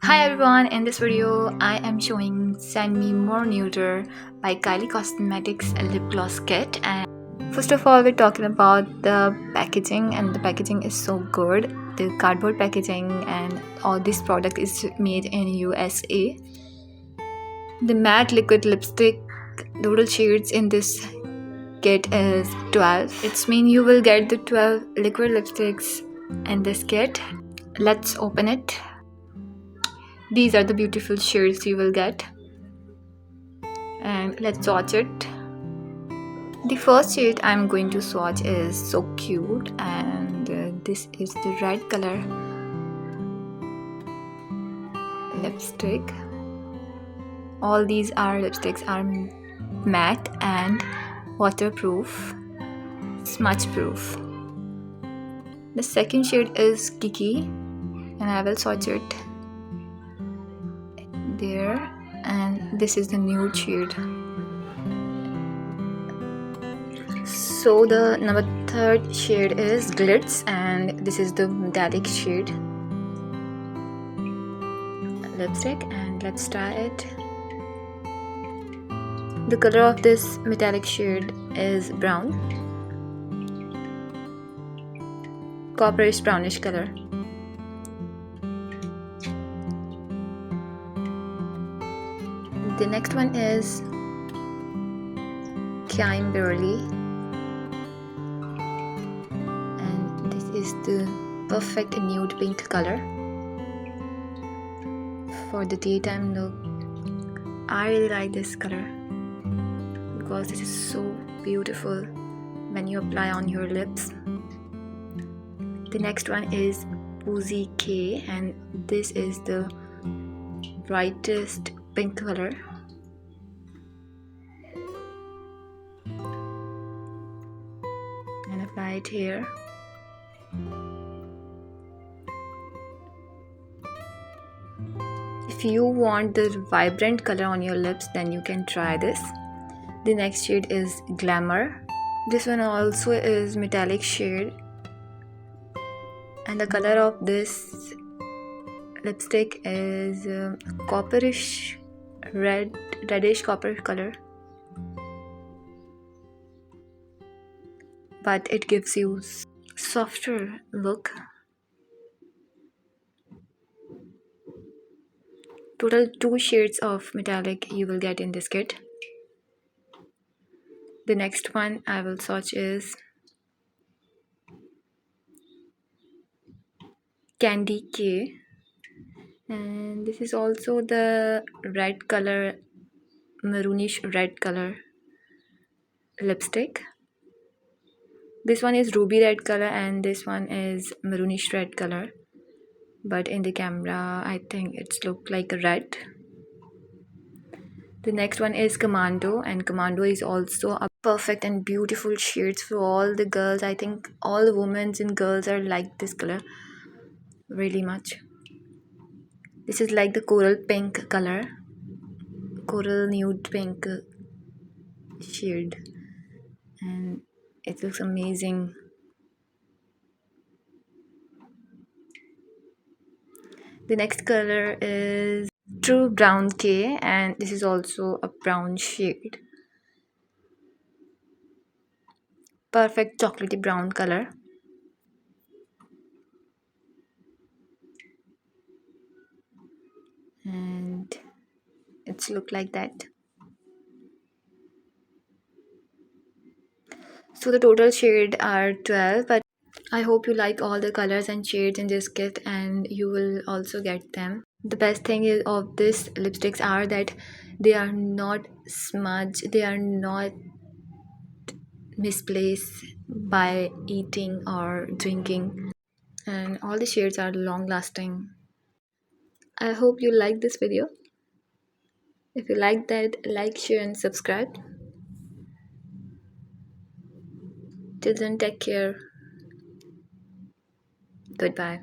Hi everyone, in this video I am showing Send Me More Neuter by Kylie Cosmetics lip gloss kit. And first of all, we're talking about the packaging, and the packaging is so good. The cardboard packaging, and all this product is made in USA. The matte liquid lipstick total shades in this kit is 12. It's mean you will get the 12 liquid lipsticks in this kit. Let's open it. These are the beautiful shades you will get, and let's swatch it. The first shade I'm going to swatch is so cute, and this is the red color lipstick. All these lipsticks are matte and waterproof, smudge proof. The second shade is Kiki, and I will swatch it there, and this is the nude shade. So the number third shade is Glitz, and this is the metallic shade lipstick, and let's try it. The color of this metallic shade is brown, copperish brownish color. The next one is Kimberly, and this is the perfect nude pink color for the daytime look. I really like this color because this is so beautiful when you apply on your lips. The next one is Boozy K, and this is the brightest pink color. And apply it here. If you want the vibrant color on your lips, then you can try this. The next shade is Glamour. This one also is metallic shade, and the color of this lipstick is copperish reddish copper color, but it gives you softer look. Total 2 shades of metallic you will get in this kit. The next one I will swatch is Candy K, and this is also the red color, maroonish red color lipstick. This one is ruby red color, and this one is maroonish red color, but in the camera I think it's look like a red. The next one is Commando, and Commando is also a perfect and beautiful shades for all the girls. I think all the women and girls are like this color really much. This is like the coral pink color, coral nude pink shade, and it looks amazing. The next color is True Brown K, and this is also a brown shade, perfect chocolatey brown color. And it's look like that. So the total shade are 12, but I hope you like all the colors and shades in this kit, and you will also get them. The best thing is of this lipsticks are that they are not smudge, they are not misplaced by eating or drinking, and all the shades are long lasting. I hope you like this video. If you like that, like, share and subscribe. Till then, take care. Goodbye.